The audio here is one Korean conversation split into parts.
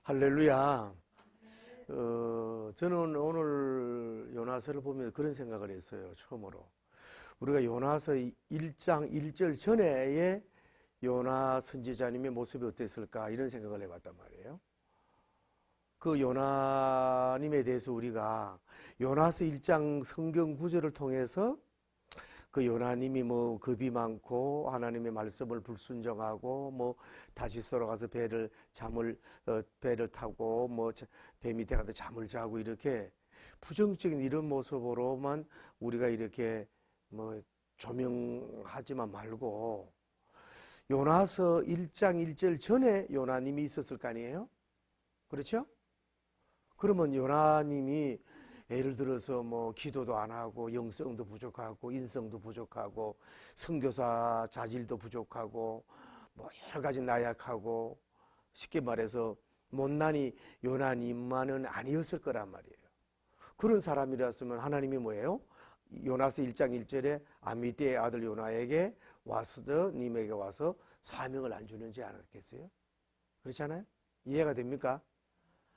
할렐루야. 저는 오늘 요나서를 보면 그런 생각을 했어요. 처음으로. 우리가 요나서 1장 1절 전에의 요나 선지자님의 모습이 어땠을까 이런 생각을 해봤단 말이에요. 그 요나님에 대해서 우리가 요나서 1장 성경 구절을 통해서 그 요나님이 뭐 겁이 많고 하나님의 말씀을 불순종하고 뭐 다시스로 가서 배를 타고 뭐 배 밑에 가서 잠을 자고 이렇게 부정적인 이런 모습으로만 우리가 이렇게 뭐 조명하지만 말고 요나서 1장 1절 전에 요나님이 있었을 거 아니에요? 그렇죠? 그러면 요나님이 예를 들어서 뭐 기도도 안 하고 영성도 부족하고 인성도 부족하고 선교사 자질도 부족하고 뭐 여러 가지 나약하고 쉽게 말해서 못난이 요나님만은 아니었을 거란 말이에요. 그런 사람이었으면 하나님이 뭐예요? 요나서 1장 1절에 아미떼의 아들 요나에게 님에게 와서 사명을 안 주는지 않았겠어요? 그렇잖아요? 이해가 됩니까?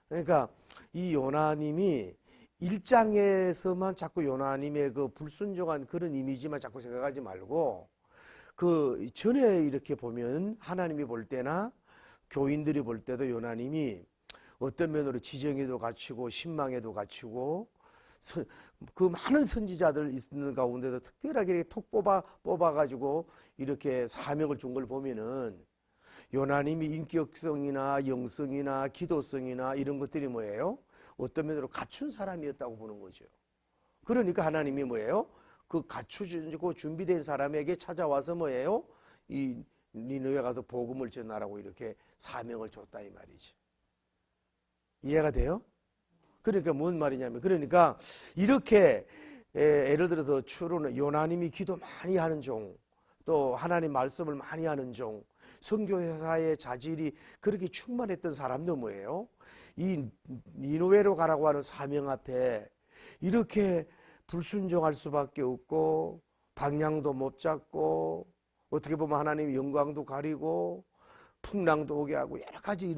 그러니까 이 요나님이 1장에서만 자꾸 요나님의 그 불순종한 그런 이미지만 자꾸 생각하지 말고 그 전에 이렇게 보면 하나님이 볼 때나 교인들이 볼 때도 요나님이 어떤 면으로 지정에도 갇히고 신망에도 갇히고 그 많은 선지자들 있는 가운데도 특별하게 이렇게 톡 뽑아가지고 이렇게 사명을 준 걸 보면은 요나님이 인격성이나 영성이나 기도성이나 이런 것들이 뭐예요? 어떤 면으로 갖춘 사람이었다고 보는 거죠. 그러니까 하나님이 뭐예요? 그 갖추고 준비된 사람에게 찾아와서 뭐예요? 이 니느웨 가서 복음을 전하라고 이렇게 사명을 줬다 이 말이죠. 이해가 돼요? 그러니까 뭔 말이냐면 그러니까 이렇게 예를 들어서 추로는 요나님이 기도 많이 하는 종, 또 하나님 말씀을 많이 하는 종, 선교사의 자질이 그렇게 충만했던 사람도 뭐예요? 이 니느웨로 가라고 하는 사명 앞에 이렇게 불순종할 수밖에 없고 방향도 못 잡고 어떻게 보면 하나님의 영광도 가리고 풍랑도 오게 하고 여러 가지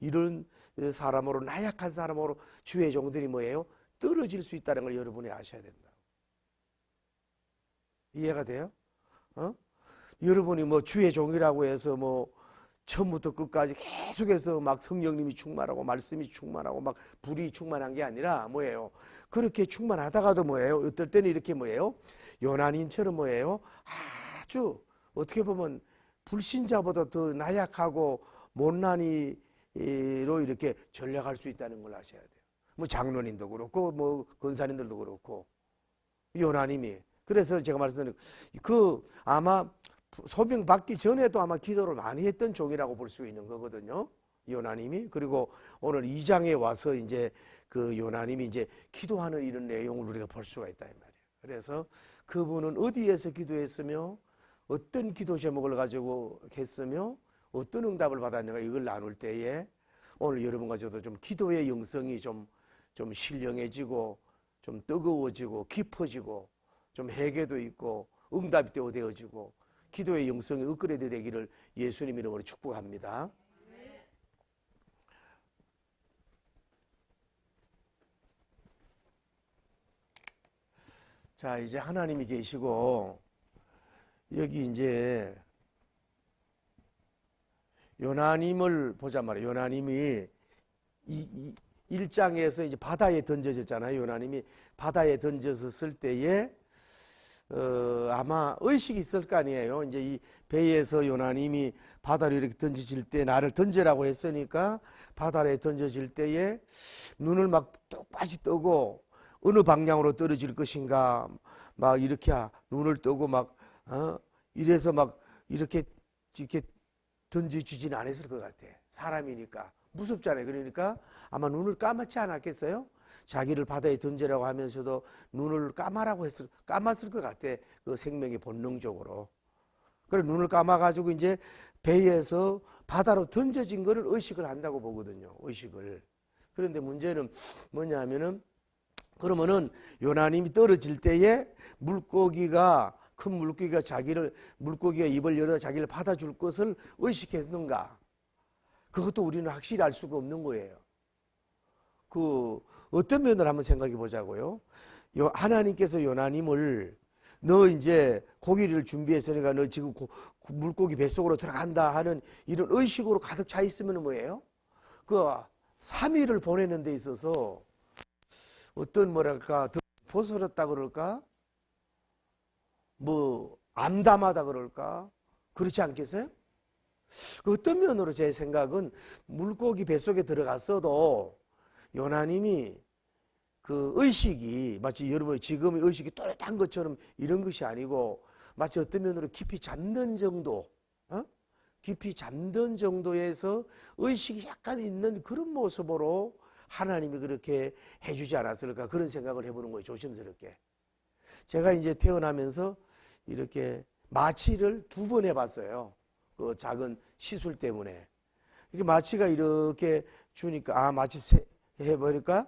이런 사람으로 나약한 사람으로 주의 종들이 뭐예요? 떨어질 수 있다는 걸 여러분이 아셔야 된다. 이해가 돼요? 여러분이 뭐 주의 종이라고 해서 뭐 처음부터 끝까지 계속해서 막 성령님이 충만하고 말씀이 충만하고 막 불이 충만한 게 아니라 뭐예요? 그렇게 충만하다가도 뭐예요? 어떨 때는 이렇게 뭐예요? 요나님처럼 뭐예요? 아주 어떻게 보면 불신자보다 더 나약하고 못난이로 이렇게 전략할 수 있다는 걸 아셔야 돼요. 뭐 장로님도 그렇고 뭐 권사님들도 그렇고 요나님이 그래서 제가 말씀드린 그 아마 소명 받기 전에도 아마 기도를 많이 했던 종이라고 볼 수 있는 거거든요. 요나님이. 그리고 오늘 2장에 와서 이제 그 요나님이 이제 기도하는 이런 내용을 우리가 볼 수가 있다 이 말이에요. 그래서 그분은 어디에서 기도했으며 어떤 기도 제목을 가지고 했으며 어떤 응답을 받았는가 이걸 나눌 때에 오늘 여러분과 저도 좀 기도의 영성이 좀 신령해지고 좀 뜨거워지고 깊어지고 좀 회개도 있고 응답이 되어지고 기도의 영성이 업그레이드 되기를 예수님 이름으로 축복합니다. 자, 이제 하나님이 계시고 여기 이제 요나님을 보자 말이에요. 요나님이 이 1장에서 이제 바다에 던져졌잖아요. 요나님이 바다에 던져졌을 때에 아마 의식이 있을 거 아니에요. 이제 이 배에서 요나님이 바다로 이렇게 던져질 때 나를 던지라고 했으니까 바다에 던져질 때에 눈을 막 똑바시 뜨고 어느 방향으로 떨어질 것인가 막 이렇게 눈을 뜨고 막 이래서 막 이렇게 던져지지는 않았을 것 같아. 사람이니까 무섭잖아요. 그러니까 아마 눈을 감았지 않았겠어요? 자기를 바다에 던지라고 하면서도 눈을 감았을 것 같아. 그 생명의 본능적으로. 그래 눈을 감아가지고 이제 배에서 바다로 던져진 거를 의식을 한다고 보거든요. 의식을. 그런데 문제는 뭐냐 하면은 그러면은 요나님이 떨어질 때에 큰 물고기가 입을 열어 자기를 받아줄 것을 의식했는가? 그것도 우리는 확실히 알 수가 없는 거예요. 그 어떤 면을 한번 생각해 보자고요. 하나님께서 요나님을 너 이제 고기를 준비했으니까 너 지금 물고기 뱃속으로 들어간다 하는 이런 의식으로 가득 차 있으면 뭐예요? 그 3일을 보내는 데 있어서 어떤 뭐랄까 더 보스럽다 그럴까? 뭐 암담하다 그럴까? 그렇지 않겠어요? 그 어떤 면으로 제 생각은 물고기 뱃속에 들어갔어도 요나님이 그 의식이 마치 여러분 지금의 의식이 또렷한 것처럼 이런 것이 아니고 마치 어떤 면으로 깊이 잠든 정도, 깊이 잠든 정도에서 의식이 약간 있는 그런 모습으로 하나님이 그렇게 해주지 않았을까 그런 생각을 해보는 거예요. 조심스럽게. 제가 이제 태어나면서 이렇게 마취를 2번 해봤어요. 그 작은 시술 때문에. 이게 마취가 이렇게 주니까 마취 해보니까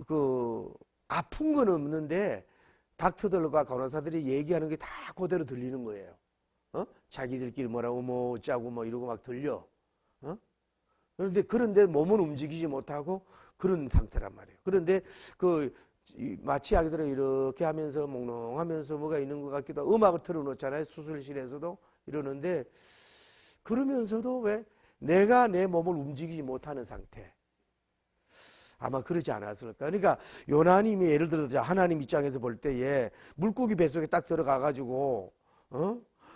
그 아픈 건 없는데 닥터들과 간호사들이 얘기하는 게 다 그대로 들리는 거예요. 자기들끼리 뭐라고 뭐 짜고 뭐 이러고 막 들려. 그런데 몸은 움직이지 못하고 그런 상태란 말이에요. 그런데 그 마취하기들은 이렇게 하면서 몽롱하면서 뭐가 있는 것 같기도 하고 음악을 틀어놓잖아요. 수술실에서도 이러는데 그러면서도 왜 내가 내 몸을 움직이지 못하는 상태. 아마 그러지 않았을까. 그러니까 요나님이 예를 들어서 하나님 입장에서 볼 때에 물고기 뱃속에 딱 들어가가지고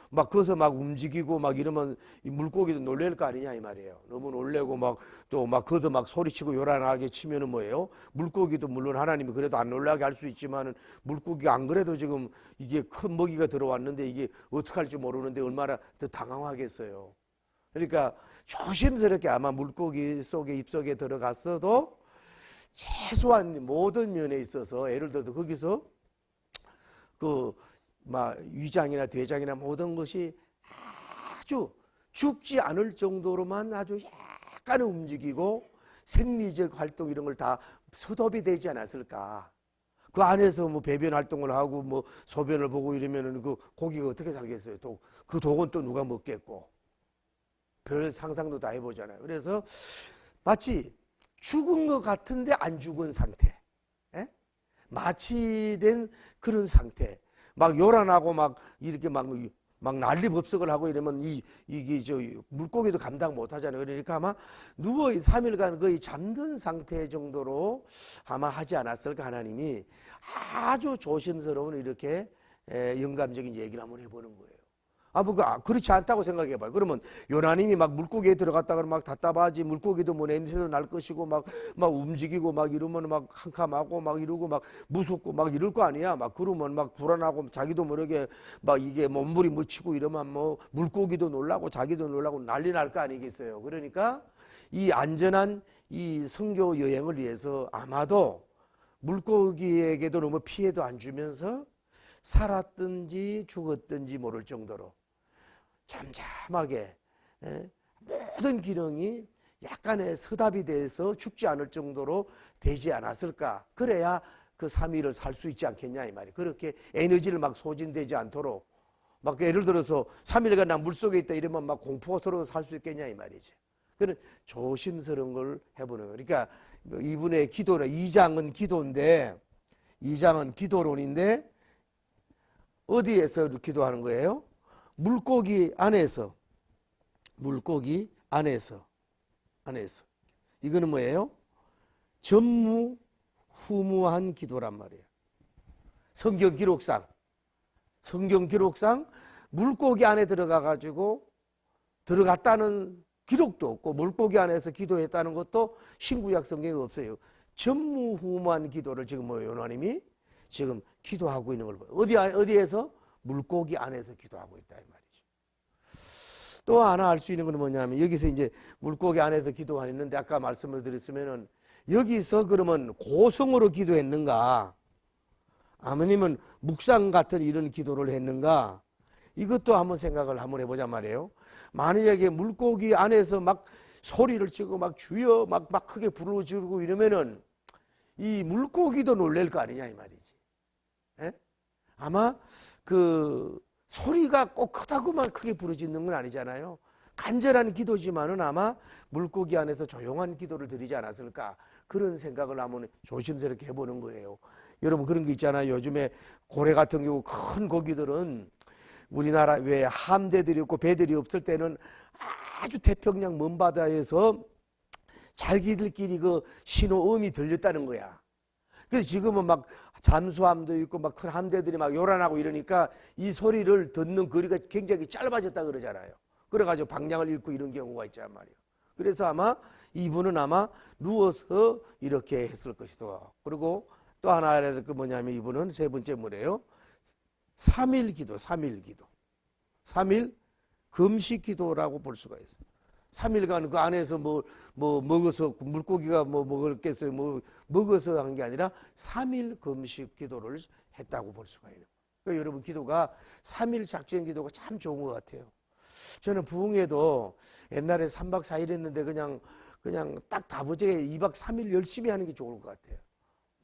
막 거기서 막 움직이고 막 이러면 이 물고기도 놀랄 거 아니냐 이 말이에요. 너무 놀래고 막 또 막 거기서 막 소리치고 요란하게 치면은 뭐예요? 물고기도 물론 하나님이 그래도 안 놀라게 할 수 있지만은 물고기가 안 그래도 지금 이게 큰 먹이가 들어왔는데 이게 어떻게 할지 모르는데 얼마나 더 당황하겠어요. 그러니까 조심스럽게 아마 물고기 속에 입속에 들어갔어도 최소한 모든 면에 있어서 예를 들어서 거기서 그 막 위장이나 대장이나 모든 것이 아주 죽지 않을 정도로만 아주 약간 움직이고 생리적 활동 이런 걸 다 스톱이 되지 않았을까. 그 안에서 뭐 배변 활동을 하고 뭐 소변을 보고 이러면은 그 고기가 어떻게 살겠어요. 또 그 독은 또 누가 먹겠고. 별 상상도 다 해보잖아요. 그래서 마치 죽은 것 같은데 안 죽은 상태. 마취된 그런 상태. 막 요란하고 막 이렇게 막 난리법석을 하고 이러면 이게 저 물고기도 감당 못 하잖아요. 그러니까 아마 누워 3일간 거의 잠든 상태 정도로 아마 하지 않았을까 하나님이 아주 조심스러운 이렇게 영감적인 얘기를 한번 해보는 거예요. 그렇지 않다고 생각해봐요. 그러면 요나님이 막 물고기에 들어갔다 그러면 막 답답하지. 물고기도 뭐 냄새도 날 것이고 막 움직이고 막 이러면 막 캄캄하고 막 이러고 막 무섭고 막 이럴 거 아니야. 막 그러면 막 불안하고 자기도 모르게 막 이게 몸부림 묻히고 이러면 뭐 물고기도 놀라고 자기도 놀라고 난리 날 거 아니겠어요. 그러니까 이 안전한 이 선교 여행을 위해서 아마도 물고기에게도 너무 피해도 안 주면서 살았든지 죽었든지 모를 정도로 잠잠하게 모든 기능이 약간의 서답이 돼서 죽지 않을 정도로 되지 않았을까. 그래야 그 3일을 살 수 있지 않겠냐 이 말이에요. 그렇게 에너지를 막 소진되지 않도록 막 예를 들어서 3일간 나 물속에 있다 이러면 막 공포스러워 살 수 있겠냐 이 말이지. 그런 조심스러운 걸 해보는 거예요. 그러니까 이분의 기도는 2장은 기도인데 2장은 기도론인데 어디에서 기도하는 거예요? 물고기 안에서. 이거는 뭐예요? 전무후무한 기도란 말이에요. 성경 기록상 물고기 안에 들어가가지고 들어갔다는 기록도 없고 물고기 안에서 기도했다는 것도 신구약 성경에 없어요. 전무후무한 기도를 지금 요나님이 지금 기도하고 있는 걸 봐요. 어디에서? 물고기 안에서 기도하고 있다 이 말이죠. 또 하나 알 수 있는 건 뭐냐면 여기서 이제 물고기 안에서 기도하는데 아까 말씀을 드렸으면은 여기서 그러면 고성으로 기도했는가? 아니면 묵상 같은 이런 기도를 했는가? 이것도 한번 생각을 한번 해보자 말이에요. 만약에 물고기 안에서 막 소리를 치고 막 주여 막 크게 부르고 지르고 이러면은 이 물고기도 놀랄 거 아니냐 이 말이지. 아마 그 소리가 꼭 크다고만 크게 부르짖는 건 아니잖아요. 간절한 기도지만은 아마 물고기 안에서 조용한 기도를 드리지 않았을까, 그런 생각을 한번 조심스럽게 해보는 거예요. 여러분 그런 거 있잖아요. 요즘에 고래 같은 경우 큰 고기들은 우리나라 왜 함대들이 없고 배들이 없을 때는 아주 태평양 먼 바다에서 자기들끼리 그 신호음이 들렸다는 거야. 그래서 지금은 막 잠수함도 있고 막 큰 함대들이 막 요란하고 이러니까 이 소리를 듣는 거리가 굉장히 짧아졌다 그러잖아요. 그래가지고 방향을 잃고 이런 경우가 있단 말이에요. 그래서 아마 이분은 아마 누워서 이렇게 했을 것이다. 그리고 또 하나 알아야 될 게 뭐냐면 이분은 세 번째 뭐래요? 3일 기도, 3일 기도. 3일 금식 기도라고 볼 수가 있어요. 3일간 그 안에서 뭐 먹어서 물고기가 뭐 먹을겠어요. 뭐 먹어서 한 게 아니라 3일 금식 기도를 했다고 볼 수가 있는 거예요. 그러니까 여러분 기도가 3일 작전 기도가 참 좋은 것 같아요. 저는 부흥회도 옛날에 3박 4일 했는데 그냥 딱 다부지게 2박 3일 열심히 하는 게 좋을 것 같아요.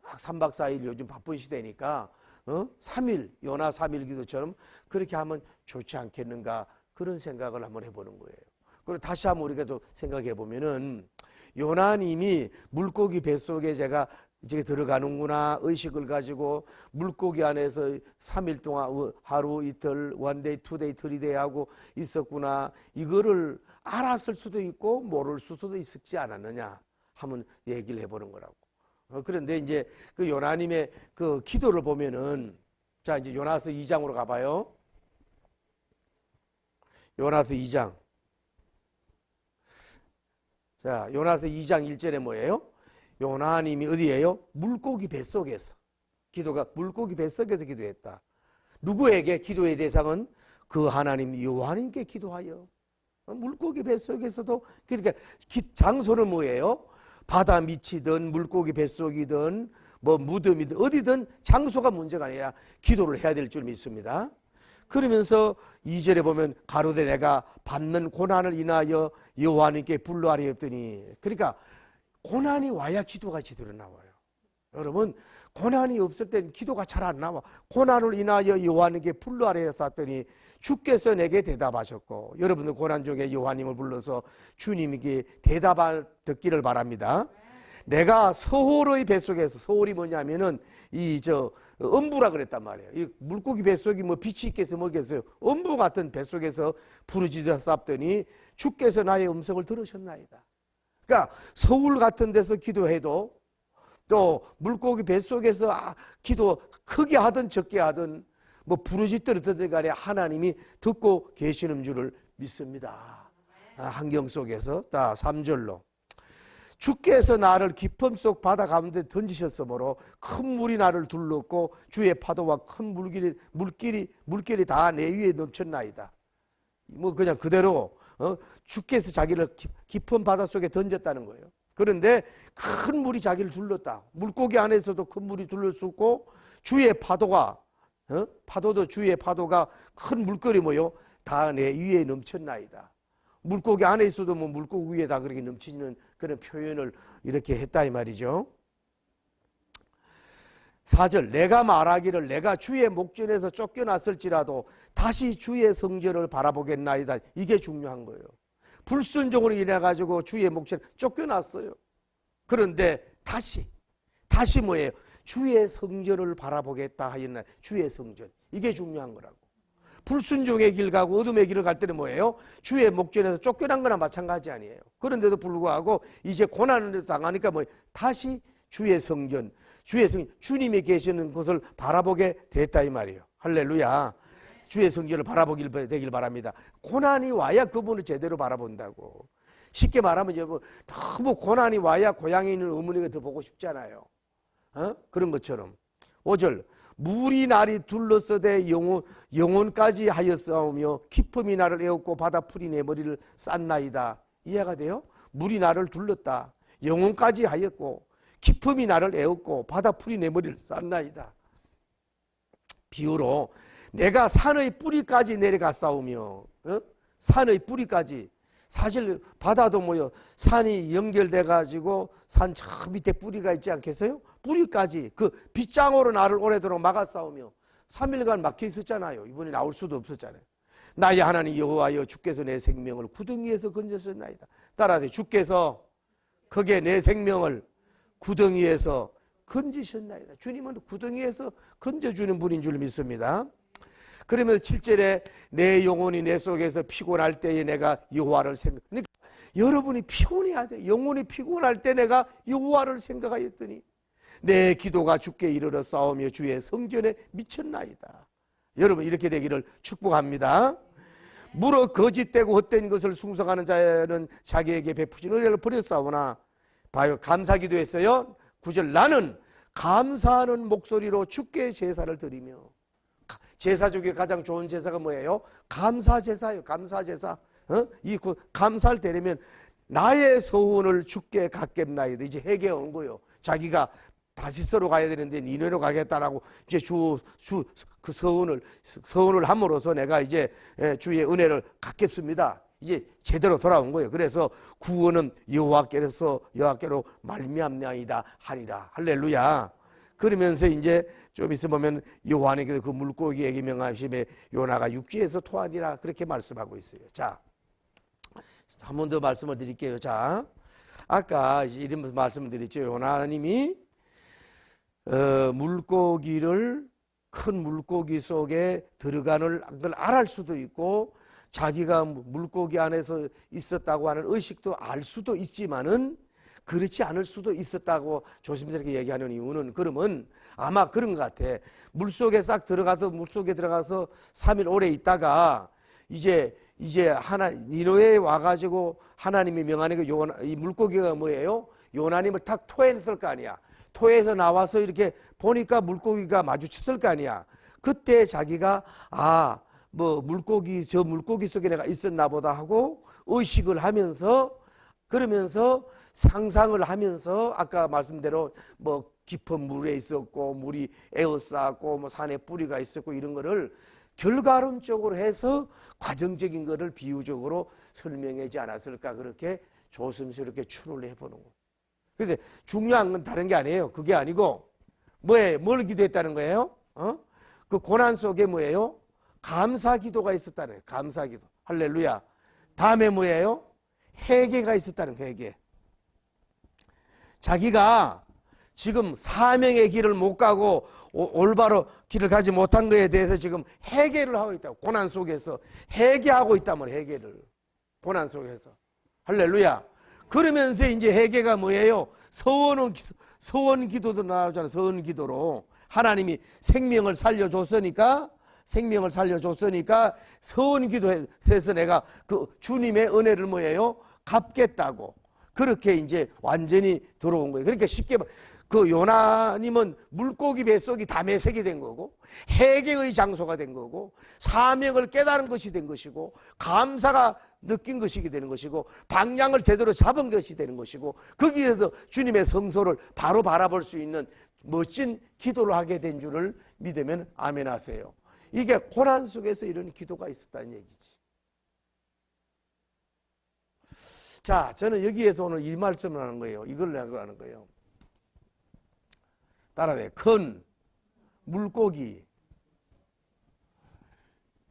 막 3박 4일 요즘 바쁜 시대니까 3일 요나 3일 기도처럼 그렇게 하면 좋지 않겠는가, 그런 생각을 한번 해보는 거예요. 그리고 다시 한번 우리가 또 생각해 보면은 요나님이 물고기 뱃속에 제가 이제 들어가는구나 의식을 가지고 물고기 안에서 3일 동안 하루 이틀 원데이 투데이 트리데이 하고 있었구나, 이거를 알았을 수도 있고 모를 수도 있었지 않았느냐 한번 얘기를 해보는 거라고. 그런데 이제 그 요나님의 그 기도를 보면은, 자 이제 요나서 2장으로 가봐요. 요나서 2장. 자, 요나서 2장 1절에 뭐예요? 요나님이 어디예요? 물고기 뱃속에서. 기도가 물고기 뱃속에서 기도했다. 누구에게? 기도의 대상은 그 하나님 여호와님께 기도하여. 물고기 뱃속에서도, 그러니까 장소는 뭐예요? 바다 밑이든 물고기 뱃속이든 뭐 무덤이든 어디든 장소가 문제가 아니라 기도를 해야 될 줄 믿습니다. 그러면서 2절에 보면 가로되 내가 받는 고난을 인하여 여호와님께 불러하리 했더니, 그러니까 고난이 와야 기도가 제대로 나와요. 여러분 고난이 없을 때는 기도가 잘 안 나와. 고난을 인하여 여호와님께 불러하리 했더니 주께서 내게 대답하셨고, 여러분들 고난 중에 여호와님을 불러서 주님에게 대답을 듣기를 바랍니다. 내가 서홀의 뱃속에서, 서홀이 뭐냐면은 엄부라 그랬단 말이에요. 이 물고기 뱃속이 뭐 빛이 있겠어요, 뭐겠어요? 엄부 같은 뱃속에서 부르짖어 쌌더니 주께서 나의 음성을 들으셨나이다. 그러니까 서울 같은 데서 기도해도, 또 물고기 뱃속에서 기도 크게 하든 적게 하든 뭐 부르짖듯 간에 하나님이 듣고 계시는 줄을 믿습니다. 환경 속에서. 3절로 주께서 나를 깊음 속 바다 가운데 던지셨으므로 큰 물이 나를 둘렀고 주의 파도와 큰 물길이 다 내 위에 넘쳤나이다. 뭐 그냥 그대로 주께서 자기를 깊은 바다 속에 던졌다는 거예요. 그런데 큰 물이 자기를 둘렀다. 물고기 안에서도 큰 물이 둘렀었고 주의 파도가 파도도 주의 파도가 큰 물결이 뭐요? 다 내 위에 넘쳤나이다. 물고기 안에 있어도 뭐 물고기 위에 다 그렇게 넘치는 그런 표현을 이렇게 했다 이 말이죠. 4절 내가 말하기를 내가 주의 목전에서 쫓겨났을지라도 다시 주의 성전을 바라보겠나이다. 이게 중요한 거예요. 불순종으로 인해 가지고 주의 목전에 쫓겨났어요. 그런데 다시 뭐예요? 주의 성전을 바라보겠다 하였나. 주의 성전, 이게 중요한 거라고. 불순종의 길 가고 어둠의 길을 갈 때는 뭐예요? 주의 목전에서 쫓겨난 거나 마찬가지 아니에요. 그런데도 불구하고 이제 고난을 당하니까 다시 주의 성전, 주님이 계시는 곳을 바라보게 됐다 이 말이에요. 할렐루야. 주의 성전을 바라보길 되길 바랍니다. 고난이 와야 그분을 제대로 바라본다고. 쉽게 말하면 너무 고난이 와야 고향에 있는 어머니가 더 보고 싶잖아요. 그런 것처럼. 5절 물이 나를 둘러서되 영혼까지 하였사오며 깊음이 나를 에웠고 바다 풀이 내 머리를 쌌나이다. 이해가 돼요? 물이 나를 둘렀다. 영혼까지 하였고 깊음이 나를 에웠고 바다 풀이 내 머리를 쌌나이다. 비유로 내가 산의 뿌리까지 내려갔사오며 산의 뿌리까지. 사실 바다도 산이 연결돼 가지고 산 저 밑에 뿌리가 있지 않겠어요? 뿌리까지 그 빗장으로 나를 오래도록 막아싸우며 3일간 막혀 있었잖아요. 이번에 나올 수도 없었잖아요. 나의 하나님 여호와여 주께서 내 생명을 구덩이에서 건졌었나이다. 따라하세요. 주께서 크게 내 생명을 구덩이에서 건지셨나이다. 주님은 구덩이에서 건져주는 분인 줄 믿습니다. 그러면서 7절에 내 영혼이 내 속에서 피곤할 때에 내가 여호와를 생각. 그러니까 여러분이 피곤해야 돼. 영혼이 피곤할 때 내가 여호와를 생각하였더니 내 기도가 주께 이르러 싸우며 주의 성전에 미쳤나이다. 여러분 이렇게 되기를 축복합니다. 물어 거짓되고 헛된 것을 숭상하는 자는 자기에게 베푸신 은혜를 버렸사오나 봐요. 감사기도 했어요. 9절 나는 감사하는 목소리로 주께 제사를 드리며. 제사 중에 가장 좋은 제사가 뭐예요? 감사제사예요. 감사제사. 이 감사를 드리면 나의 소원을 주께 갚겠나이다. 이제 회개가 온 거예요. 자기가 다시스로 가야 되는데 니네로 가겠다라고 이제 그 서원을 함으로써 내가 이제 주의 은혜를 갚겠습니다. 이제 제대로 돌아온 거예요. 그래서 구원은 여호와께로 말미암나이다 하리라. 할렐루야. 그러면서 이제 좀 있어 보면 요한에게 그 물고기에게 명하심에 요나가 육지에서 토하니라 그렇게 말씀하고 있어요. 자, 한 번 더 말씀을 드릴게요. 자, 아까 이런 말씀을 드렸죠. 요나님이 물고기를 큰 물고기 속에 들어가는 걸 알할 수도 있고 자기가 물고기 안에서 있었다고 하는 의식도 알 수도 있지만은 그렇지 않을 수도 있었다고 조심스럽게 얘기하는 이유는 그러면 아마 그런 것 같아. 물속에 싹 들어가서 물속에 들어가서 3일 오래 있다가 이제 니느웨에 와가지고 하나님이 명하는 이 물고기가 뭐예요? 요나님을 탁 토해냈을 거 아니야. 토해서 나와서 이렇게 보니까 물고기가 마주쳤을 거 아니야. 그때 자기가 저 물고기 속에 내가 있었나 보다 하고 의식을 하면서 그러면서 상상을 하면서 아까 말씀대로 뭐 깊은 물에 있었고 물이 에워쌌고 뭐 산에 뿌리가 있었고 이런 거를 결과론적으로 해서 과정적인 거를 비유적으로 설명하지 않았을까 그렇게 조심스럽게 추론을 해보는 거. 그런데 중요한 건 다른 게 아니에요. 그게 아니고 뭘 기도했다는 거예요? 그 고난 속에 뭐예요? 감사 기도가 있었다는 거예요. 감사 기도. 할렐루야. 다음에 뭐예요? 회개가 있었다는 거예요. 회개. 자기가 지금 사명의 길을 못 가고 올바로 길을 가지 못한 것에 대해서 지금 회개를 하고 있다고. 고난 속에서 회개하고 있다면 회개를. 고난 속에서. 할렐루야. 그러면서 이제 회개가 뭐예요? 서원 기도도 나오잖아요. 서원 기도로. 하나님이 생명을 살려줬으니까 서원 기도해서 내가 그 주님의 은혜를 뭐예요? 갚겠다고. 그렇게 이제 완전히 들어온 거예요. 그러니까 쉽게 그 요나님은 물고기 뱃속이 다 매색이 된 거고 회개의 장소가 된 거고 사명을 깨달은 것이 된 것이고 감사가 느낀 것이 되는 것이고 방향을 제대로 잡은 것이 되는 것이고 거기에서 주님의 성소를 바로 바라볼 수 있는 멋진 기도를 하게 된 줄을 믿으면 아멘 하세요. 이게 고난 속에서 이런 기도가 있었다는 얘기지. 자, 저는 여기에서 오늘 이 말씀을 하는 거예요. 이걸 하는 거예요. 따라해. 큰 물고기.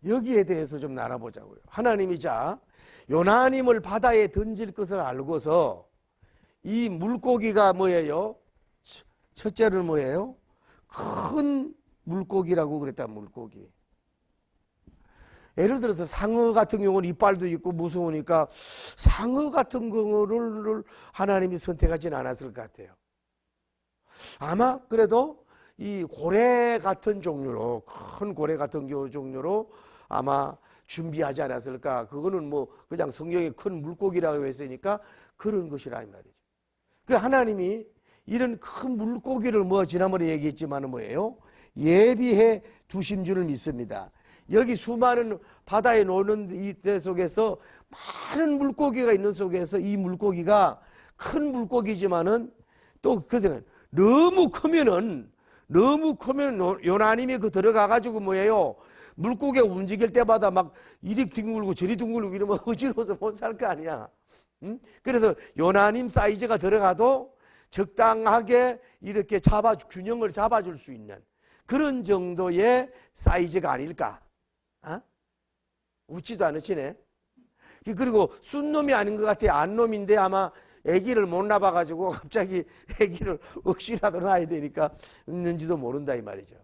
여기에 대해서 좀 나눠보자고요. 하나님이 요나님을 바다에 던질 것을 알고서 이 물고기가 뭐예요? 첫째는 뭐예요? 큰 물고기라고 그랬다. 물고기. 예를 들어서 상어 같은 경우는 이빨도 있고 무서우니까 상어 같은 경우를 하나님이 선택하지는 않았을 것 같아요. 아마 그래도 이 고래 같은 종류로 큰 고래 같은 종류로 아마 준비하지 않았을까. 그거는 뭐 그냥 성경에 큰 물고기라고 했으니까 그런 것이라 이 말이죠. 그 하나님이 이런 큰 물고기를 지난번에 얘기했지만 뭐예요? 예비해 두신 줄을 믿습니다. 여기 수많은 바다에 노는 이때 속에서 많은 물고기가 있는 속에서 이 물고기가 큰 물고기지만은 또 그 생각 너무 크면은 요나님이 들어가가지고 뭐예요? 물고기가 움직일 때마다 막 이리 둥글고 저리 둥글고 이러면 어지러워서 못 살 거 아니야. 응? 그래서 요나님 사이즈가 들어가도 적당하게 이렇게 균형을 잡아줄 수 있는 그런 정도의 사이즈가 아닐까. 웃지도 않으시네. 그리고 순 놈이 아닌 것 같아요. 안 놈인데 아마 아기를 못 낳아가지고 갑자기 아기를 억지라도 낳아야 되니까 있는지도 모른다 이 말이죠.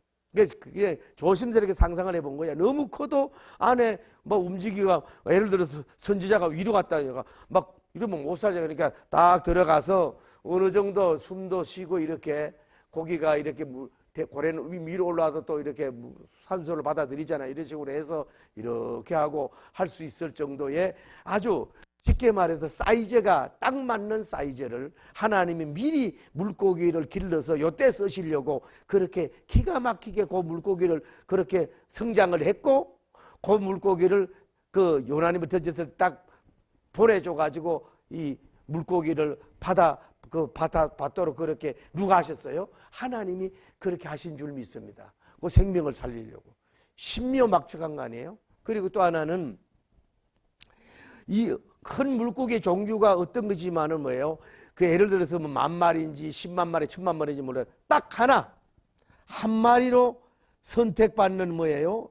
그게 조심스럽게 상상을 해본 거야. 너무 커도 안에 막 움직이가, 예를 들어서 선지자가 위로 갔다니까 막 이러면 못 살죠. 그러니까 딱 들어가서 어느 정도 숨도 쉬고 이렇게 고기가 이렇게 고래는 위로 올라와서 또 이렇게 산소를 받아들이잖아요. 이런 식으로 해서 이렇게 하고 할 수 있을 정도의 아주 쉽게 말해서 사이즈가 딱 맞는 사이즈를 하나님이 미리 물고기를 길러서 요때 쓰시려고 그렇게 기가 막히게 그 물고기를 그렇게 성장을 했고, 그 물고기를 그 요나님의 던져서 딱 보내줘 가지고 이 물고기를 받도록 그렇게 누가 하셨어요? 하나님이 그렇게 하신 줄 믿습니다. 그 생명을 살리려고 신묘막측한 거 아니에요? 그리고 또 하나는 이 큰 물고기의 종류가 어떤 거지만은 뭐예요? 그 예를 들어서 뭐 10,000마리인지 100,000마리, 10,000마리인지 몰라요. 딱 하나, 한 마리로 선택받는 뭐예요?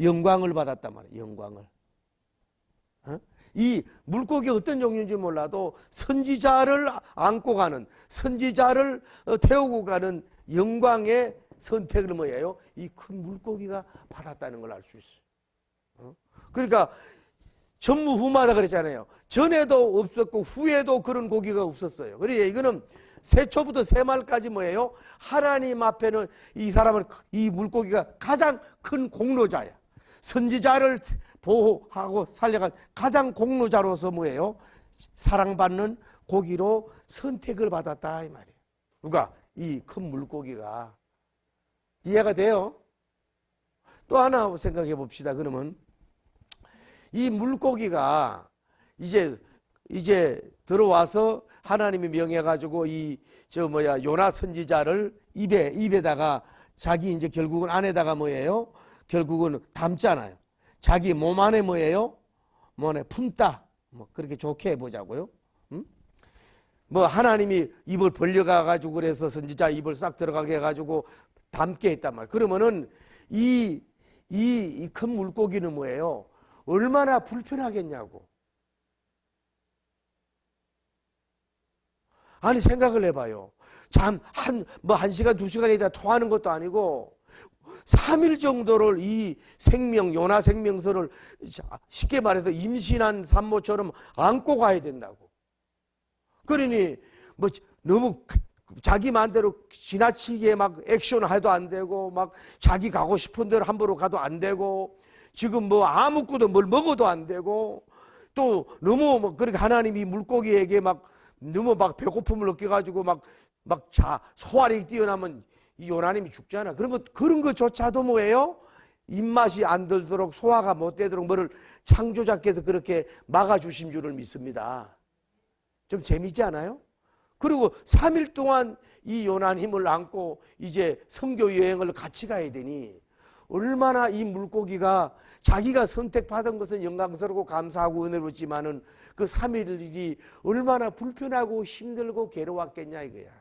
영광을 받았단 말이에요. 영광을. 이 물고기 어떤 종류인지 몰라도 선지자를 안고 가는, 선지자를 태우고 가는 영광의 선택을 뭐예요? 이 큰 물고기가 받았다는 걸 알 수 있어요. 그러니까 전무후무하다 그랬잖아요. 전에도 없었고 후에도 그런 고기가 없었어요. 그러니까 이거는 세초부터 세말까지 뭐예요? 하나님 앞에는 이 사람은, 이 물고기가 가장 큰 공로자야. 선지자를 보호하고 살려간 가장 공로자로서 뭐예요? 사랑받는 고기로 선택을 받았다 이 말이에요. 그러니까 이 큰 물고기가 이해가 돼요? 또 하나 생각해 봅시다. 그러면 이 물고기가 이제 들어와서 하나님이 명해가지고 요나 선지자를 입에다가 자기 이제 결국은 안에다가 뭐예요? 결국은 담잖아요. 자기 몸 안에 뭐예요? 몸에 품다. 뭐 그렇게 좋게 해보자고요. 뭐 하나님이 입을 벌려가가지고 그래서 선지자 입을 싹 들어가게 해가지고 담게 했단 말이에요. 그러면은 이 큰 물고기는 뭐예요? 얼마나 불편하겠냐고. 아니 생각을 해봐요. 한 시간, 2시간이다 토하는 것도 아니고 3일 정도를 이 요나 생명서를 쉽게 말해서 임신한 산모처럼 안고 가야 된다고. 그러니 뭐 너무 자기 마음대로 지나치게 막 액션해도 안 되고 막 자기 가고 싶은 대로 함부로 가도 안 되고 지금 뭐 아무것도 뭘 먹어도 안 되고 또 너무 뭐 그렇게 하나님이 물고기에게 막 너무 막 배고픔을 느껴가지고 막 소화력이 뛰어나면 이 요나님이 죽잖아. 그런 것조차도 뭐예요? 입맛이 안 들도록 소화가 못 되도록 뭐를 창조자께서 그렇게 막아주신 줄을 믿습니다. 좀 재밌지 않아요? 그리고 3일 동안 이 요나님을 안고 이제 선교 여행을 같이 가야 되니 얼마나 이 물고기가 자기가 선택받은 것은 영광스럽고 감사하고 은혜롭지만은 그 3일이 얼마나 불편하고 힘들고 괴로웠겠냐 이거야.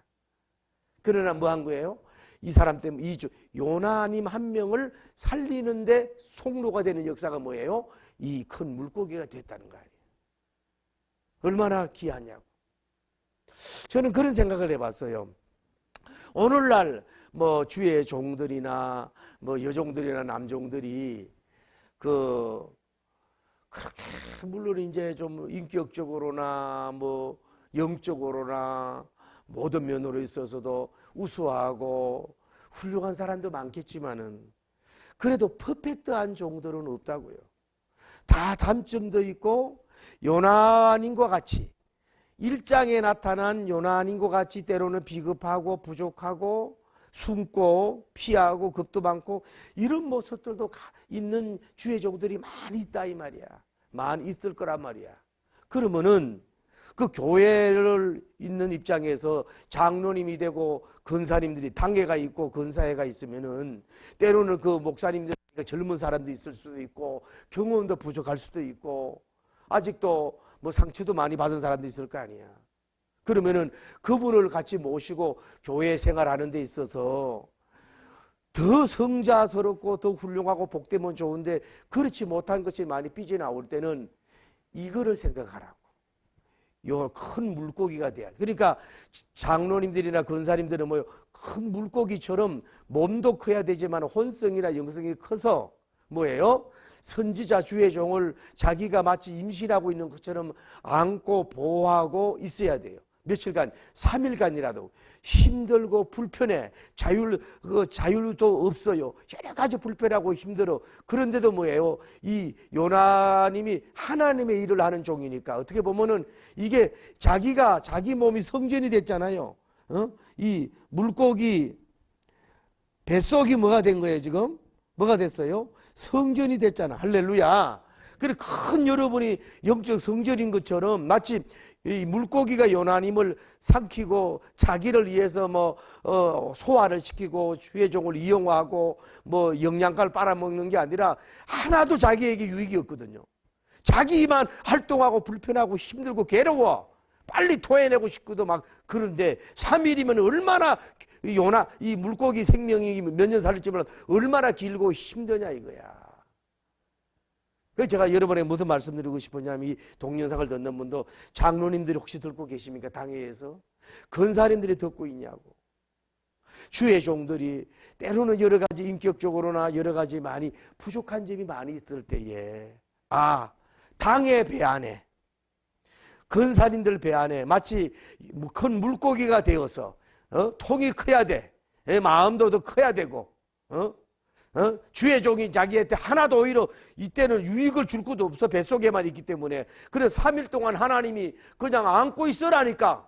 그러나 뭐 한 거예요? 이 사람 때문에 이 요나님 한 명을 살리는데 속로가 되는 역사가 뭐예요? 이 큰 물고기가 됐다는 거 아니에요. 얼마나 귀하냐고. 저는 그런 생각을 해봤어요. 오늘날 뭐 주의 종들이나 뭐 여종들이나 남종들이 그렇게 물론 이제 좀 인격적으로나 뭐 영적으로나 모든 면으로 있어서도 우수하고 훌륭한 사람도 많겠지만은 그래도 퍼펙트한 종들은 없다고요. 다 단점도 있고 요나님과 같이 1장에 나타난 요나님과 같이 때로는 비겁하고 부족하고 숨고 피하고 겁도 많고 이런 모습들도 있는 주의 종들이 많이 있다 이 말이야. 많이 있을 거란 말이야. 그러면은 그 교회를 있는 입장에서 장로님이 되고 권사님들이 단계가 있고 권사회가 있으면은 때로는 그 목사님들 젊은 사람도 있을 수도 있고 경험도 부족할 수도 있고 아직도 뭐 상처도 많이 받은 사람도 있을 거 아니야. 그러면은 그분을 같이 모시고 교회 생활하는 데 있어서 더 성자스럽고 더 훌륭하고 복되면 좋은데 그렇지 못한 것이 많이 삐져나올 때는 이거를 생각하라고. 요 큰 물고기가 돼야. 그러니까 장로님들이나 권사님들은 뭐요? 큰 물고기처럼 몸도 커야 되지만 혼성이나 영성이 커서 뭐예요? 선지자 주의 종을 자기가 마치 임신하고 있는 것처럼 안고 보호하고 있어야 돼요. 며칠간, 3일간이라도 힘들고 불편해. 자율도 없어요. 여러 가지 불편하고 힘들어. 그런데도 뭐예요? 이 요나님이 하나님의 일을 하는 종이니까 어떻게 보면은 이게 자기 몸이 성전이 됐잖아요. 이 물고기 뱃속이 뭐가 된 거예요, 지금? 뭐가 됐어요? 성전이 됐잖아. 할렐루야. 그래, 큰 여러분이 영적 성전인 것처럼 마치 이 물고기가 요나님을 삼키고 자기를 위해서 소화를 시키고 주의 종을 이용하고 영양가를 빨아먹는 게 아니라 하나도 자기에게 유익이 없거든요. 자기만 활동하고 불편하고 힘들고 괴로워. 빨리 토해내고 싶고도 막 그런데 3일이면 얼마나 이 물고기 생명이 몇 년 살릴지 몰라도 얼마나 길고 힘드냐 이거야. 그래서 제가 여러분에게 무슨 말씀드리고 싶었냐면 이 동영상을 듣는 분도 장로님들이 혹시 듣고 계십니까? 당회에서 권사님들이 듣고 있냐고. 주의 종들이 때로는 여러 가지 인격적으로나 여러 가지 많이 부족한 점이 많이 있을 때에 당의 배 안에 권사님들 배 안에 마치 큰 물고기가 되어서 통이 커야 돼. 마음도 더 커야 되고 주의 종이 자기한테 하나도 오히려 이때는 유익을 줄 것도 없어. 뱃속에만 있기 때문에. 그래서 3일 동안 하나님이 그냥 안고 있으라니까.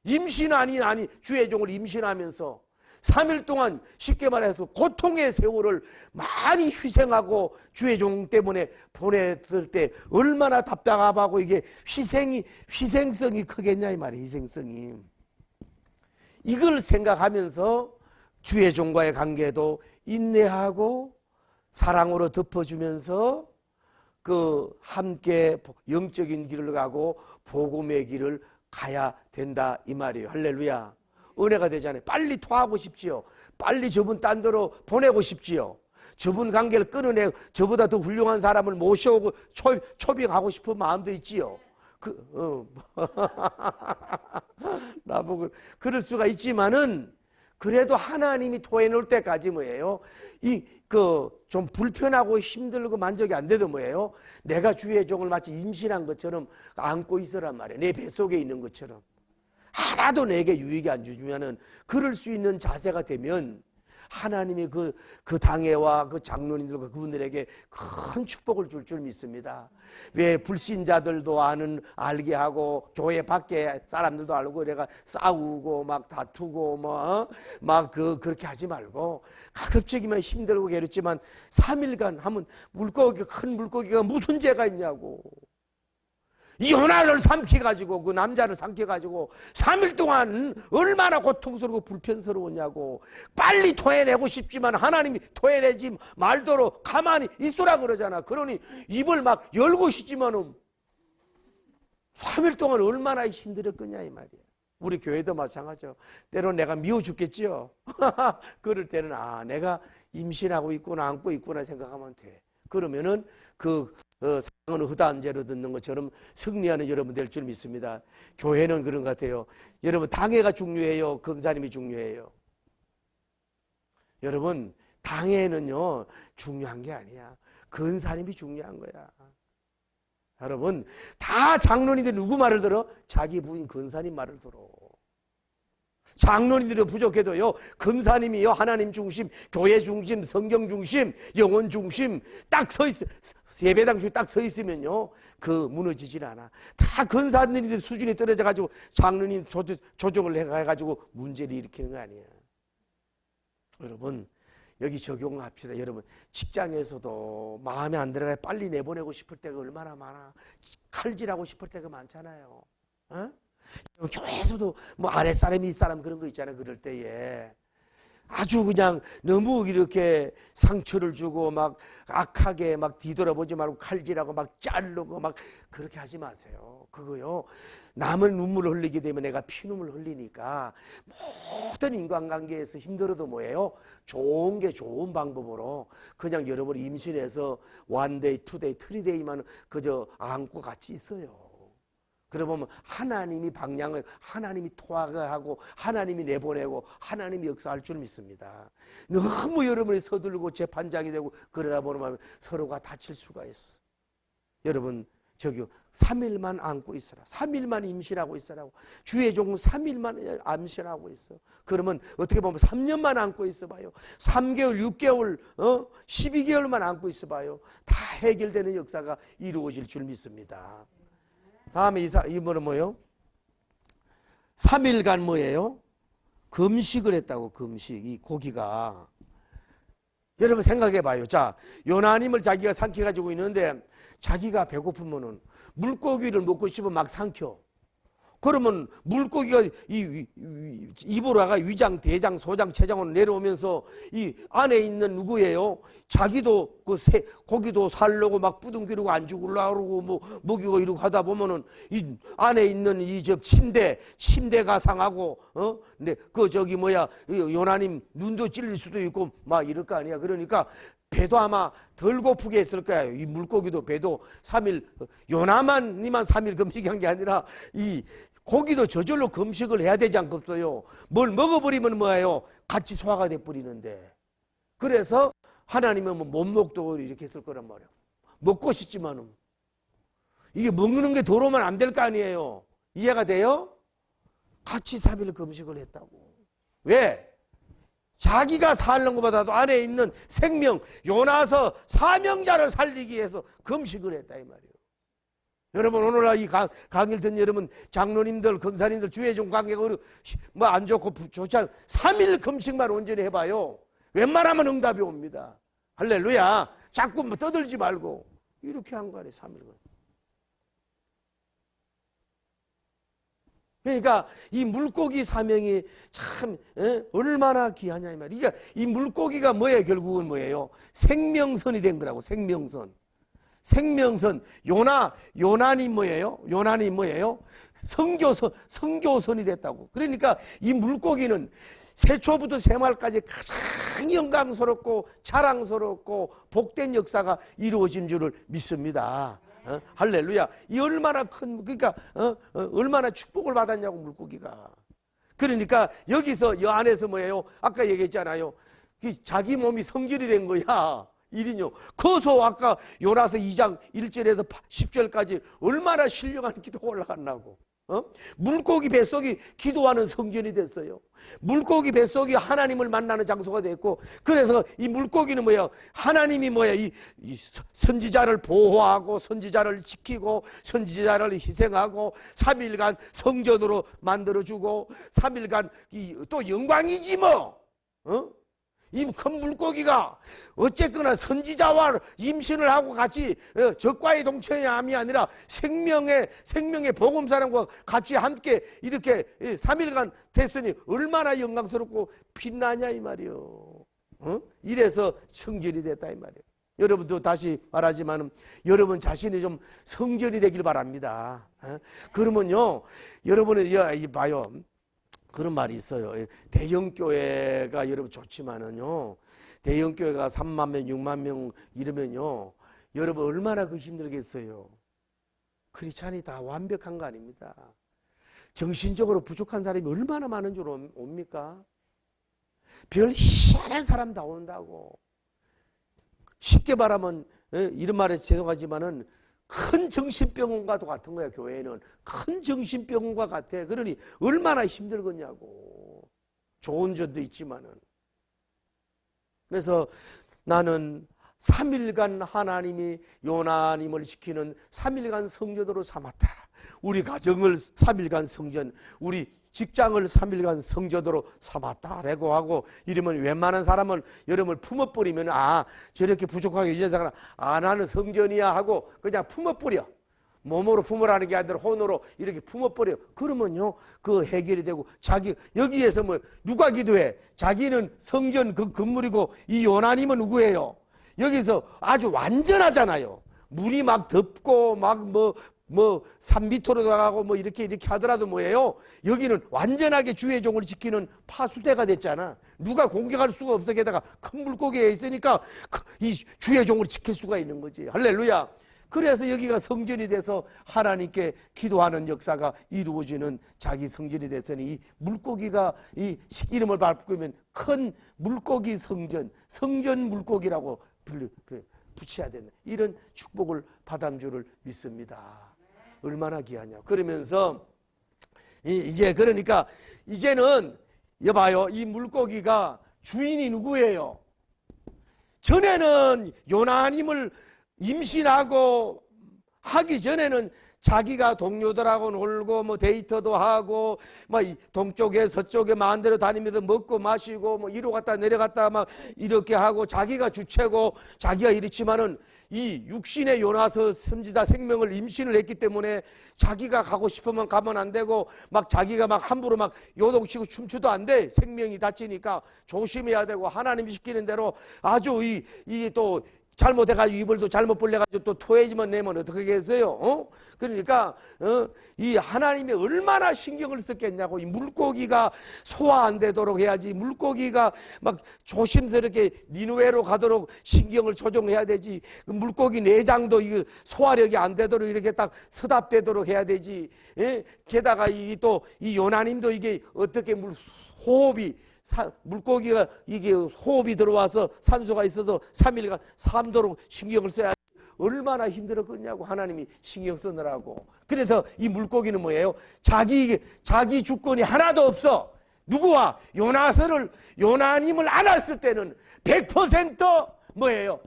임신 아니 주의 종을 임신하면서 3일 동안 쉽게 말해서 고통의 세월을 많이 희생하고 주의 종 때문에 보냈을 때 얼마나 답답하고 이게 희생성이 크겠냐 이 말이에요. 희생성이. 이걸 생각하면서 주의 종과의 관계도 인내하고 사랑으로 덮어주면서 함께 영적인 길을 가고 복음의 길을 가야 된다 이 말이에요. 할렐루야. 은혜가 되잖아요. 빨리 토하고 싶지요. 빨리 저분 딴 데로 보내고 싶지요. 저분 관계를 끊어내고 저보다 더 훌륭한 사람을 모셔오고 초빙하고 싶은 마음도 있지요. 나보고 그럴 수가 있지만은 그래도 하나님이 토해놓을 때까지 뭐예요? 좀 불편하고 힘들고 만족이 안 돼도 뭐예요? 내가 주의 종을 마치 임신한 것처럼 안고 있으란 말이에요. 내 뱃속에 있는 것처럼. 하나도 내게 유익이 안 주면은 그럴 수 있는 자세가 되면 하나님이 그 당회와 그 장로님들과 그분들에게 큰 축복을 줄 믿습니다. 왜 불신자들도 알게 하고 교회 밖에 사람들도 알고 내가 싸우고 막 다투고 그렇게 하지 말고 가급적이면 힘들고 괴롭지만 3일간 하면 큰 물고기가 무슨 죄가 있냐고. 요나를 삼켜가지고 그 남자를 삼켜가지고 3일 동안 얼마나 고통스럽고 불편스러웠냐고. 빨리 토해내고 싶지만 하나님이 토해내지 말도록 가만히 있으라 그러잖아. 그러니 입을 막 열고 싶지만은 3일 동안 얼마나 힘들었겠냐 이 말이야. 우리 교회도 마찬가지죠. 때로는 내가 미워 죽겠지요. 그럴 때는 내가 임신하고 있구나 안고 있구나 생각하면 돼. 그러면은 사랑은 허다한 죄로 듣는 것처럼 승리하는 여러분 될 줄 믿습니다. 교회는 그런 것 같아요. 여러분 당회가 중요해요? 검사님이 중요해요? 여러분 당회는요 중요한 게 아니야. 근사님이 중요한 거야. 여러분 다 장로님들이 누구 말을 들어? 자기 부인 근사님 말을 들어. 장로님들이 부족해도요 금사님이요 하나님 중심, 교회 중심, 성경 중심, 영혼 중심 딱 서 있어. 예배당 중에 딱 서 있으면요 무너지질 않아. 다 근사님들 수준이 떨어져 가지고 장로님 조정을 해가지고 문제를 일으키는 거 아니에요. 여러분 여기 적용합시다. 여러분 직장에서도 마음에 안 들어가요. 빨리 내보내고 싶을 때가 얼마나 많아. 칼질하고 싶을 때가 많잖아요. 교회에서도 아랫사람 윗사람 그런 거 있잖아요. 그럴 때에 아주 그냥 너무 이렇게 상처를 주고 막 악하게 막 뒤돌아보지 말고 칼질하고 막 자르고 막 그렇게 하지 마세요. 그거요. 남은 눈물을 흘리게 되면 내가 피눈물 흘리니까 모든 인간관계에서 힘들어도 뭐예요? 좋은 게 좋은 방법으로 그냥 여러분 임신해서 원데이, 투데이, 트리데이만 그저 안고 같이 있어요. 그러면 하나님이 방향을, 하나님이 토하게 하나님이 내보내고 하나님이 역사할 줄 믿습니다. 너무 여러분이 서둘고 재판장이 되고 그러다 보면 서로가 다칠 수가 있어. 여러분 저기요, 3일만 안고 있어라. 3일만 임신하고 있어라고. 주의 종은 3일만 임신하고 있어. 그러면 어떻게 보면 3년만 안고 있어봐요. 3개월, 6개월, 12개월만 안고 있어봐요. 다 해결되는 역사가 이루어질 줄 믿습니다. 다음에 이번은 뭐예요? 3일간 뭐예요? 금식을 했다고. 금식. 이 고기가 여러분 생각해봐요. 자, 요나님을 자기가 삼켜가지고 있는데 자기가 배고프면은 물고기를 먹고 싶으면 막 삼켜. 그러면 물고기가 입으로가 위장, 대장, 소장, 췌장으로 내려오면서 이 안에 있는 누구예요? 자기도 그 고기도 살려고 막 부둥키고 안 죽으려고 뭐 먹이고 이러고 하다 보면은 이 안에 있는 이 저 침대가 상하고 근데 그 저기 뭐야 요나님 눈도 찔릴 수도 있고 막 이럴 거 아니야. 그러니까 배도 아마 덜 고프게 했을 거예요. 이 물고기도 배도 3일 요나만이만 3일 금식한 게 아니라 이 고기도 저절로 금식을 해야 되지 않겠어요? 뭘 먹어버리면 뭐예요? 같이 소화가 돼버리는데. 그래서 하나님은 뭐 못 먹도록 이렇게 했을 거란 말이에요. 먹고 싶지만은 이게 먹는 게 도로면 안 될 거 아니에요. 이해가 돼요? 같이 3일 금식을 했다고. 왜? 자기가 사는 것보다도 안에 있는 생명, 요나서 사명자를 살리기 위해서 금식을 했다 이 말이에요. 여러분 오늘날 이 강의를 듣는 여러분 장로님들, 검사님들, 주의종 관계가 뭐 안 좋고 좋지 않은 3일 금식만 온전히 해봐요. 웬만하면 응답이 옵니다. 할렐루야. 자꾸 뭐 떠들지 말고 이렇게 한 거 아니에요. 3일간. 그러니까 이 물고기 사명이 참 얼마나 귀하냐 이 말이에요. 그러니까 이 물고기가 뭐예요? 결국은 뭐예요? 생명선이 된 거라고. 생명선. 요난이 뭐예요? 요난이 뭐예요? 성교선이 됐다고. 그러니까 이 물고기는 세초부터 세말까지 가장 영광스럽고 자랑스럽고 복된 역사가 이루어진 줄을 믿습니다. 할렐루야. 이 얼마나 큰, 그러니까 얼마나 축복을 받았냐고 물고기가. 그러니까 여기서 이 안에서 뭐예요? 아까 얘기했잖아요. 자기 몸이 성질이 된 거야. 1인요. 그것도 아까 요나서 2장 1절에서 10절까지 얼마나 신령한 기도가 올라갔나고. 물고기 뱃속이 기도하는 성전이 됐어요. 물고기 뱃속이 하나님을 만나는 장소가 됐고, 그래서 이 물고기는 뭐예요? 하나님이 뭐예요? 이 선지자를 보호하고 선지자를 지키고 선지자를 희생하고 3일간 성전으로 만들어주고 3일간 또 영광이지 뭐. 이 큰 물고기가 어쨌거나 선지자와 임신을 하고 같이 적과의 동체함이 아니라 생명의 복음사람과 같이 함께 이렇게 3일간 됐으니 얼마나 영광스럽고 빛나냐 이 말이요. 이래서 성전이 됐다 이 말이에요. 여러분도 다시 말하지만 여러분 자신이 좀 성전이 되길 바랍니다. 그러면요 여러분은 봐요. 그런 말이 있어요. 대형교회가 여러분 좋지만은요, 대형교회가 3만 명, 6만 명 이러면요, 여러분 얼마나 그 힘들겠어요. 크리스찬이 다 완벽한 거 아닙니다. 정신적으로 부족한 사람이 얼마나 많은 줄 옵니까? 별 희한한 사람 다 온다고. 쉽게 말하면 이런 말에 죄송하지만은 큰 정신병원과도 같은 거야. 교회는 큰 정신병원과 같아. 그러니 얼마나 힘들겠냐고. 좋은 점도 있지만은. 그래서 나는 3일간 하나님이 요나님을 지키는 3일간 성전으로 삼았다. 우리 가정을 3일간 성전, 우리 직장을 3일간 성전으로 삼았다라고 하고 이러면 웬만한 사람은 여러분을 품어버리면 저렇게 부족하게 이제다가 나는 성전이야 하고 그냥 품어버려. 몸으로 품으라는 게 아니라 혼으로 이렇게 품어버려요. 그러면요, 그 해결이 되고, 여기에서 뭐, 누가 기도해? 자기는 성전 그 건물이고, 이 요나님은 누구예요? 여기서 아주 완전하잖아요. 물이 막 덮고, 산 밑으로 나가고, 이렇게 하더라도 뭐예요? 여기는 완전하게 주의 종을 지키는 파수대가 됐잖아. 누가 공격할 수가 없어. 게다가 큰 물고기에 있으니까 이 주의 종을 지킬 수가 있는 거지. 할렐루야. 그래서 여기가 성전이 돼서 하나님께 기도하는 역사가 이루어지는 자기 성전이 됐으니 이 물고기가 이 이름을 바꾸면 큰 물고기 성전 물고기라고 붙여야 되는 이런 축복을 받은 줄을 믿습니다. 얼마나 귀하냐. 그러면서 이제 그러니까 이제는 여봐요. 이 물고기가 주인이 누구예요? 전에는 요나님을 임신하고 하기 전에는 자기가 동료들하고 놀고 데이트도 하고 동쪽에 서쪽에 마음대로 다니면서 먹고 마시고 이로 갔다 내려갔다 막 이렇게 하고 자기가 주체고 자기가 이렇지만은 이 육신의 요나서 선지자 생명을 임신을 했기 때문에 자기가 가고 싶으면 가면 안 되고 자기가 함부로 요동치고 춤추도 안 돼. 생명이 다치니까 조심해야 되고 하나님 시키는 대로 아주 또 잘못해가지고 이불도 잘못 벌려가지고 또 토해지만 내면 어떻게 하겠어요? 그러니까 이 하나님이 얼마나 신경을 썼겠냐고. 이 물고기가 소화 안 되도록 해야지. 물고기가 조심스럽게 니누웨로 가도록 신경을 조정해야 되지. 그 물고기 내장도 소화력이 안 되도록 이렇게 딱 서답되도록 해야 되지. 예? 게다가 이 요나님도 이게 어떻게 호흡이 물고기가 이게 호흡이 들어와서 산소가 있어서 3일간 삶도록 신경을 써야 얼마나 힘들었겠냐고. 하나님이 신경 쓰느라고. 그래서 이 물고기는 뭐예요? 자기 주권이 하나도 없어. 누구와? 요나님을 안았을 때는 100% 뭐예요?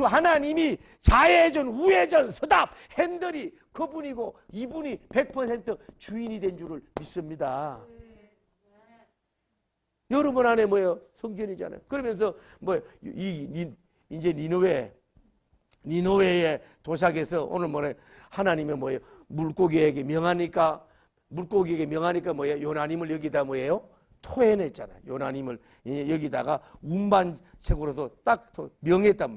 하나님이 좌회전, 우회전, 서답, 핸들이 그분이고 이분이 100% 주인이 된 줄을 믿습니다. 여러분 안에 뭐예요? 성전이잖아요. 그러면서 이제 니느웨의 도착해서 오늘 하나님의 뭐예요? 물고기에게 명하니까 뭐예요? 요나님을 여기다 뭐예요? 토해냈잖아요. 요나님을 여기다가 운반책으로도 딱 명했다.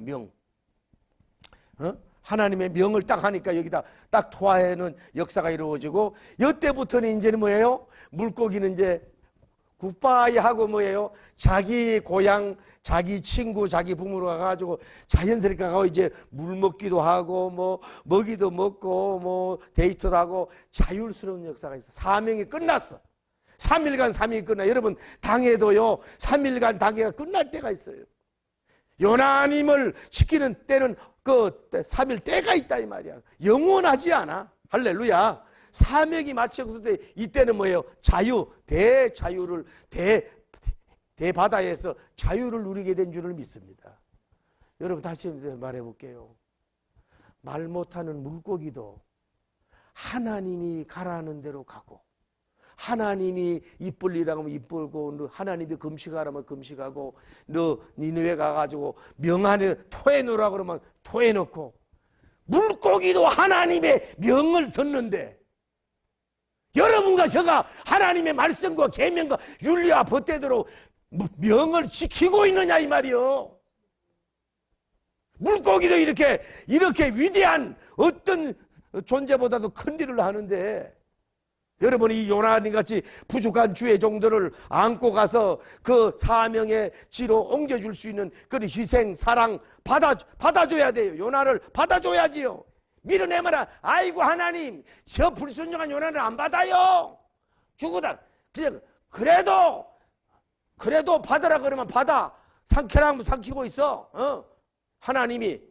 하나님의 명을 딱 하니까 여기다 딱 토하는 역사가 이루어지고, 이때부터는 이제는 뭐예요? 물고기는 이제 굿바이 하고 뭐예요? 자기 고향, 자기 친구, 자기 부모로 가가지고 자연스럽게 가고 이제 물 먹기도 하고 먹이도 먹고 데이트도 하고 자율스러운 역사가 있어. 사명이 끝났어. 3일간 사명이 끝나. 여러분 당에도요 3일간 당회가 끝날 때가 있어요. 요나님을 지키는 때는 그 3일 때가 있다 이 말이야. 영원하지 않아. 할렐루야. 사명이 마쳐졌을 때 이때는 뭐예요? 대자유를 대바다에서 자유를 누리게 된 줄을 믿습니다. 여러분 다시 말해 볼게요. 말 못하는 물고기도 하나님이 가라는 대로 가고, 하나님이 입 벌리라고 하면 입 벌고, 하나님이 금식하라면 금식하고, 너 니느웨 가가지고 명하네 토해놓으라고 그러면 토해놓고, 물고기도 하나님의 명을 듣는데 여러분과 저가 하나님의 말씀과 계명과 윤리와 법대로 명을 지키고 있느냐 이 말이요. 물고기도 이렇게 위대한 어떤 존재보다도 큰 일을 하는데, 여러분이 이 요나님 같이 부족한 주의 종들을 안고 가서 그 사명의 지로 옮겨줄 수 있는 그런 희생, 사랑 받아줘야 돼요. 요나를 받아줘야지요. 밀어내마라. 아이고 하나님, 저 불순종한 요나는 안 받아요. 죽으다. 그래도 받으라 그러면 받아. 삼켜라면 삼키고 있어. 하나님이.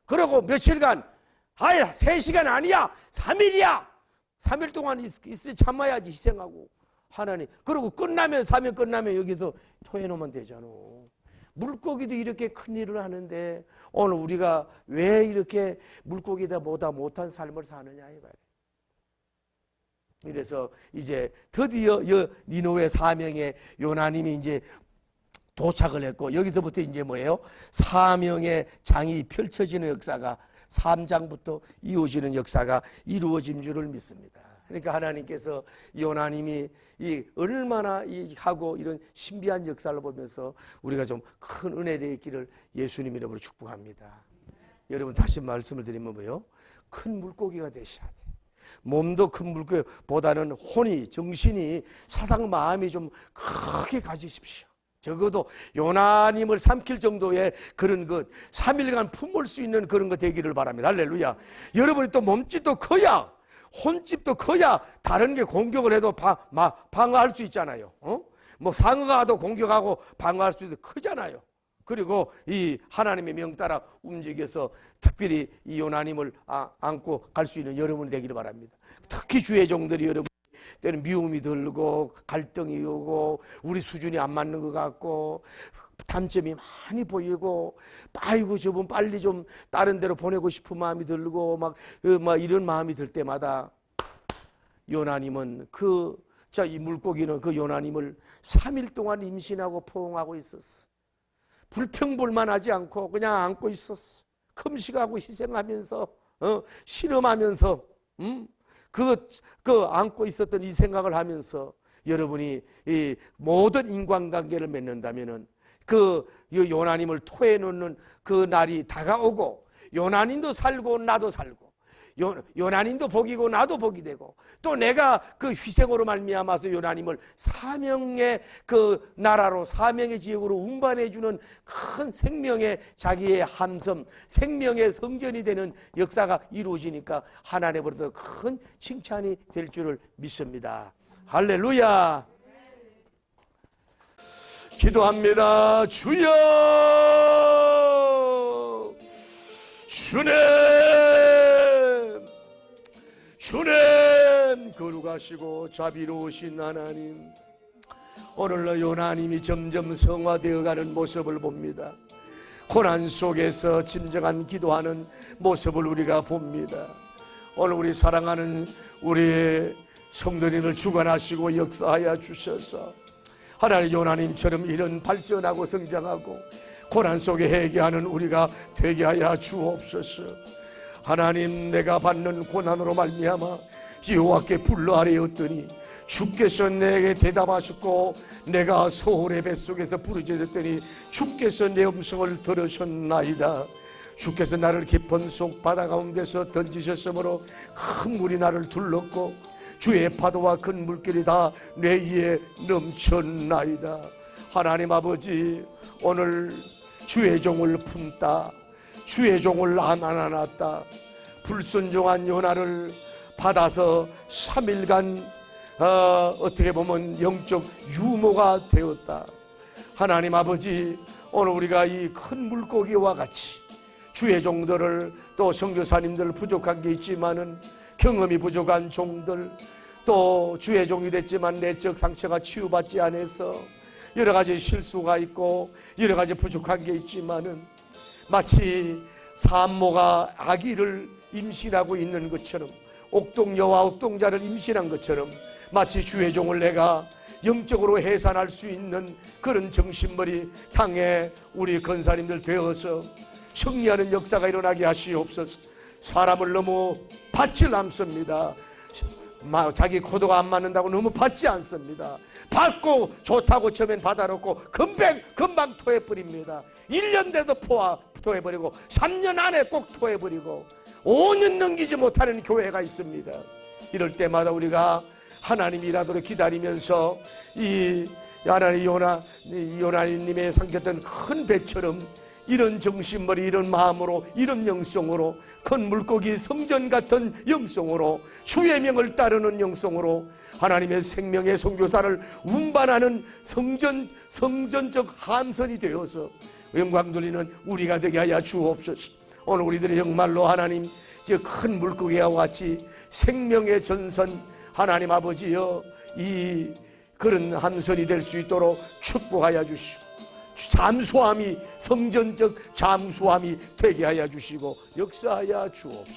그러고 며칠간, 3시간 아니야. 3일이야. 3일 동안 참아야지. 희생하고. 하나님. 그리고 사명 끝나면 여기서 토해놓으면 되잖아. 물고기도 이렇게 큰 일을 하는데 오늘 우리가 왜 이렇게 물고기보다 못한 삶을 사느냐 이 말이에요. 이래서 이제 드디어 니느웨 사명의 요나님이 이제 도착을 했고, 여기서부터 이제 뭐예요? 사명의 장이 펼쳐지는 역사가 3장부터 이어지는 역사가 이루어진 줄을 믿습니다. 그러니까 하나님께서 요나님이 이 얼마나 이 하고 이런 신비한 역사를 보면서 우리가 좀 큰 은혜의 있기를 예수님 이름으로 축복합니다. 여러분 다시 말씀을 드리면 뭐요? 큰 물고기가 되셔야 돼. 몸도 큰 물고기보다는 혼이, 정신이, 사상, 마음이 좀 크게 가지십시오. 적어도 요나님을 삼킬 정도의 그런 것, 3일간 품을 수 있는 그런 것 되기를 바랍니다. 할렐루야. 여러분이 또 몸집도 커야, 혼집도 커야 다른 게 공격을 해도 방어할 수 있잖아요. 뭐 상어가도 공격하고 방어할 수 있도 크잖아요. 그리고 이 하나님의 명 따라 움직여서 특별히 이 요나님을 안고 갈 수 있는 여러분이 되기를 바랍니다. 특히 주의 종들이 여러분 때는 미움이 들고 갈등이 오고 우리 수준이 안 맞는 것 같고 단점이 많이 보이고 아이고 저분 빨리 좀 다른 데로 보내고 싶은 마음이 들고 막 이런 마음이 들 때마다 요나님은 이 물고기는 그 요나님을 3일 동안 임신하고 포옹하고 있었어. 불평불만하지 않고 그냥 안고 있었어. 금식하고 희생하면서 신음하면서 그 안고 있었던 이 생각을 하면서 여러분이 이 모든 인간관계를 맺는다면은 그 요나님을 토해 놓는 그 날이 다가오고 요나님도 살고 나도 살고 요나님도 복이고 나도 복이 되고 또 내가 그 희생으로 말미암아서 요나님을 사명의 그 나라로 사명의 지역으로 운반해 주는 큰 생명의 자기의 함섬 생명의 성전이 되는 역사가 이루어지니까 하나님으로부터 큰 칭찬이 될 줄을 믿습니다. 할렐루야. 기도합니다. 주여 주님 거룩하시고 자비로우신 하나님, 오늘날 요나님이 점점 성화되어가는 모습을 봅니다. 고난 속에서 진정한 기도하는 모습을 우리가 봅니다. 오늘 우리 사랑하는 우리 성도님을 주관하시고 역사하여 주셔서 하나님 요나님처럼 이런 발전하고 성장하고 고난 속에 회개하는 우리가 되게 하여 주옵소서. 하나님, 내가 받는 고난으로 말미암아 여호와께 불러 아뢰었더니 주께서 내게 대답하셨고 내가 소홀의 뱃속에서 부르짖었더니 주께서 내 음성을 들으셨나이다. 주께서 나를 깊은 속 바다 가운데서 던지셨으므로 큰 물이 나를 둘렀고 주의 파도와 큰 물길이 다 내 위에 넘쳤나이다. 하나님 아버지, 오늘 주의 종을 품다 주의 종을 안 안았다 불순종한 요나를 받아서 3일간 어떻게 보면 영적 유모가 되었다. 하나님 아버지, 오늘 우리가 이 큰 물고기와 같이 주의 종들을 또 선교사님들 부족한 게 있지만은 경험이 부족한 종들 또 주의 종이 됐지만 내적 상처가 치유받지 않아서 여러 가지 실수가 있고 여러 가지 부족한 게 있지만은 마치 산모가 아기를 임신하고 있는 것처럼 옥동여와 옥동자를 임신한 것처럼 마치 주의 종을 내가 영적으로 해산할 수 있는 그런 정신머리 당에 우리 권사님들 되어서 승리하는 역사가 일어나게 하시옵소서. 사람을 너무 받질 않습니다. 자기 코도가 안 맞는다고 너무 받지 않습니다. 받고 좋다고 처음엔 받아놓고 금방 토해버립니다. 1년 돼도 토해버리고 3년 안에 꼭 토해버리고 5년 넘기지 못하는 교회가 있습니다. 이럴 때마다 우리가 하나님 일하도록 기다리면서 이 하나님 요나님의 삼켰던 큰 배처럼 이런 정신머리 이런 마음으로 이런 영성으로 큰 물고기 성전 같은 영성으로 주의 명을 따르는 영성으로 하나님의 생명의 선교사를 운반하는 성전적 함선이 되어서 영광 돌리는 우리가 되게 하여 주옵소서. 오늘 우리들이 정말로 하나님 큰 물고기와 같이 생명의 전선 하나님 아버지여 이 그런 함선이 될 수 있도록 축복하여 주시고 잠수함이 성전적 잠수함이 되게 하여 주시고 역사하여 주옵소서.